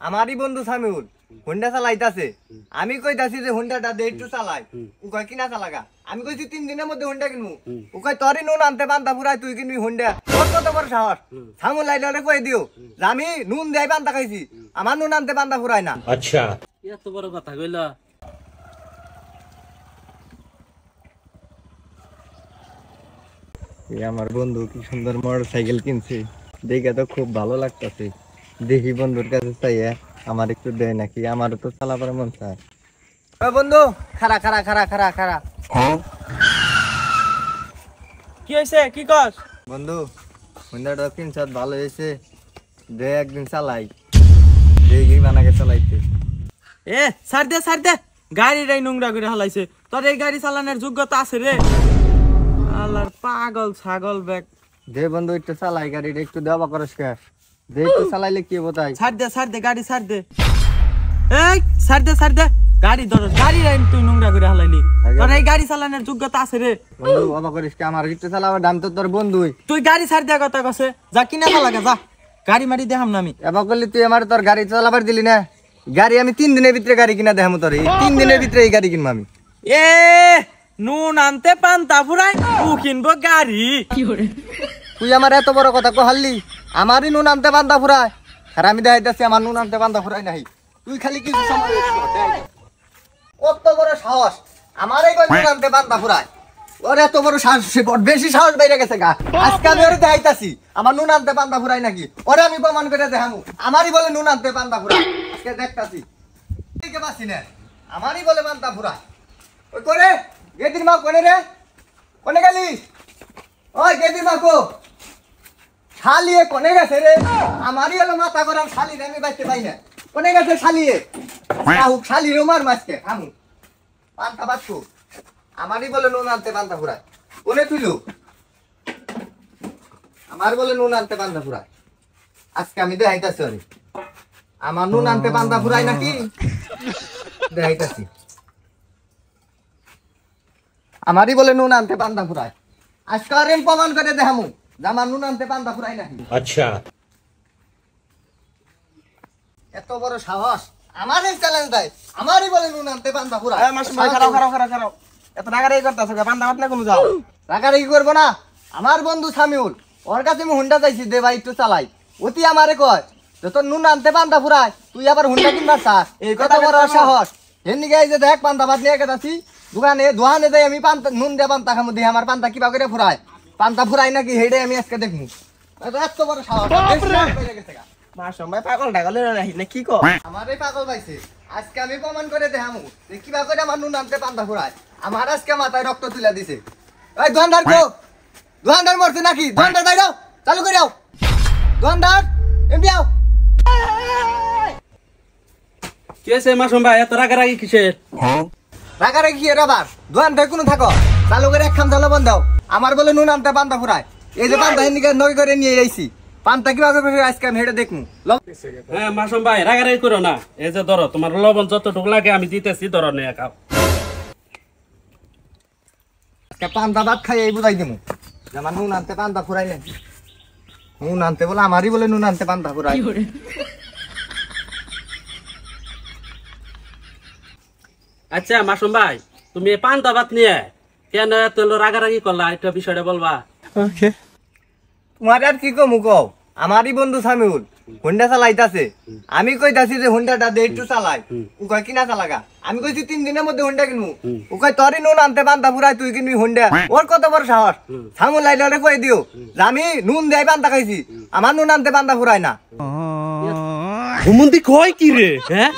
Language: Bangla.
আমারই বন্ধু সামিউল হোন্ডা চালাইতাছে। আমি কইতাছি যে হোন্ডাটা দে একটু চালাই, ও কয় কিনা চালাগা। আমি কইছি 3 দিনের মধ্যে হোন্ডা কিনবো। ও কয় তোরই নুন আনতে বান্দা পুরাই তুই কিনবি হোন্ডা। তোর কত বড় সাহস? সামুল লাইলে কই দিও যে আমি নুন দেই বান্দা খাইছি, আমার নুন আনতে বান্দা পুরাই না। আচ্ছা এত বড় কথা কইলা। আমার বন্ধু কি সুন্দর মোটরসাইকেল কিনছে, দেখে তো খুব ভালো লাগতেছে। দেখি বন্ধুর কাছে চাইয়া আমার একটু দেয় নাকি, আমার তো চালাবার মন চায়। বন্ধু খারা খারা খারা খারা খারা। কি হয়েছে? কি কস? বন্ধু হোন্ডাটা কিনছ ভালো হয়েছে, দে একদিন চালাই, দেখি মানাকে চালাইতে। এ ছাড় দে গাড়িটাই নোংরা করে হালাইছে। তোর এই গাড়ি চালানোর যোগ্যতা আছে রে? আল্লাহর পাগল ছাগল ব্যাগ। দে বন্ধু একটু চালাই, গাড়িটা একটু দেওয়া করস কে, দে একটু চালাইলে কি বোঝাই। ছাড় দে গাড়ি ছাড় দে। এই ছাড় দে গাড়ি ধর, গাড়িটাই তুই নোংরা করে হালাইলি। তোর এই গাড়ি চালানোর যোগ্যতা আছে রে? বন্ধু বাবা করিস কে, আমার একটু চালাবার দাম তো তোর বন্ধুই। তুই গাড়ি ছাড় দেয়া কথা কছে, যা কিনা চালাগা যা, গাড়ি মারি দেখাম না আমি। এবার করলি তুই আমার তোর গাড়ি চালাবার দিলি না। গাড়ি আমি 3 দিনের ভিতরে গাড়ি কিনা দেখাম তোর, 3 দিনের ভিতরে এই গাড়ি কিনবো আমি। এ নুন আনতে পান্তা ফুরাই ও কিনবো গাড়ি? তুই আমার এত বড় কথা কহালি, আমারই নুন আনতে বান্দা ফুরায়, আর আমি দেখাইতেছি আমার নুন আনতে বান্দা ফুরাই নাই। তুই খালি কিছু সময় কত বড় সাহস, আমারই নুন আনতে বান্দা ফুরায়। ওর এত বড় সাহস, বেশি সাহস বাইরে গেছে গা। আজকে আমি ওরে দেখাইতাছি আমার নুন আনতে বান্দা ফুরাই নাকি, ওরে আমি প্রমাণ করে দেখামু আমারই বলে নুন আনতে বান্দা ফুরায়। আজকে দেখতাছি ঠিক আছে না, আমারই বলে বান্দা ফুরায়। ওই করে গেদির মা কোনে রে, কোনে গেলিস? ওই গেদির মা কো, শালিয়ে কোনে গেছে রে? আমারই হলো মাথা গরম, শালি আমি বাইতে পাই না। কোনে গেছে শালিয়ে? আহুক শালির মার মাছকে থামু পান্তা বাচ্চু, আমারই বলে নুন আনতে পান্তা ফুরায়। কোনে তুইলো? আমার বলে নুন আনতে পান্তা ফুরায়। আজকে আমি দেখাইতাছি ওরে আমার নুন আনতে পান্তা ফুরায় নাকি, দেখাইতাছি। আমারই বলে নুন আনতে পান্তা ফুরায়, আজকে আর প্রমাণ করে দেখামু যে আমার নুন আনতে পান্তা ফুরায় নাকি। আচ্ছা এত বড় সাহস, আমারই চ্যালেঞ্জ দেয়, আমারই বলে নুন আনতে পান্তা ফুরায়। খারাপ এত রাগারাগি করতেছ, পান্তা ভাত না কোনো যাও। রাগারাগি করবো না, আমার বন্ধু সামিউল, ওর কাছে আমি হুন্ডা চাইছি দে ভাই একটু চালাই। অতি আমারে কয় যে তোর নুন আনতে পান্তা ফুরায়, তুই আবার হুন্ডা কিনবার চাস, এই কথা বড় সাহস। এমনি গাই যে দেখ পান্তা ভাত নিয়ে গেছি দোকানে যাই আমি পান্তা নুন দিয়ে পান্তা খামু, দিয়ে আমার পান্তা কিবা করে ফুরায়, পান্তা ফুরাই নাকি হেডে আমি আজকে দেখবো। এত বড় সাহস পাগল ঢাগল না কি কর? আমারই পাগল পাইছে, আজকে আমি প্রমাণ করে দেখামু যে কিবা করে আমার নুন আনতে পান্তা ফুরায়। আমার আজকে মাথায় রক্ত তুলে দিছে। এই দোকানদার কো, দোকানদার মরছে নাকি? দোকানদার বাইরে চালু করে যাও, দোকানদার এমনি যাও। কি আছে মাসুম ভাই এত রাগারাগি কিসের? রাগারাগি কি এর আবার? দোকান থেকে কোনো থাকো, চালু করে এক খাম চালো বন্ধ দাও। আমার বলে নুন আনতে পান্তা ফুরায়, এই যে পান্তা এদিকে নই করে নিয়ে আইছি, পান্তা কিভাবে আজকে আমি হেঁটে দেখবো। হ্যাঁ মাসুম ভাই রাগারাগি করো না, এই যে ধরো তোমার লবণ যতটুকু লাগে আমি দিতেছি, ধরো নিয়ে খাও। পান্তা ভাত খাই এই বুঝাই দিমু যে আমার নুন আনতে পান্তা ফুরাই না। নুন আনতে বলে আমারই বলে নুন আনতে পান্তা ফুরাই। আচ্ছা মাসুম ভাই তুমি এই পান্তা ভাত নিয়ে কেন এত রাগারাগি করলা, একটা বিষয়টা বলবা? তোমার আর কি কমু কও, আমারই বন্ধু সামিউল হোন্ডা চালাইতাছে। আমি কইতাছি যে হোন্ডাটা দে একটু চালাই, ও কয় কিনা চালাগা। আমি কইছি 3 দিনের মধ্যে হোন্ডা কিনবো। ও কয় তোরই নুন আনতে পান্তা ফুরাই তুই কিনবি হোন্ডা। ওর কত বড় সাহস, সামুল লাইলে কই দিও যে আমি নুন দেই পান্তা খাইছি, আমার নুন আনতে পান্তা ফুরাই না। হুমন্দি কয় কি রে? হ্যাঁ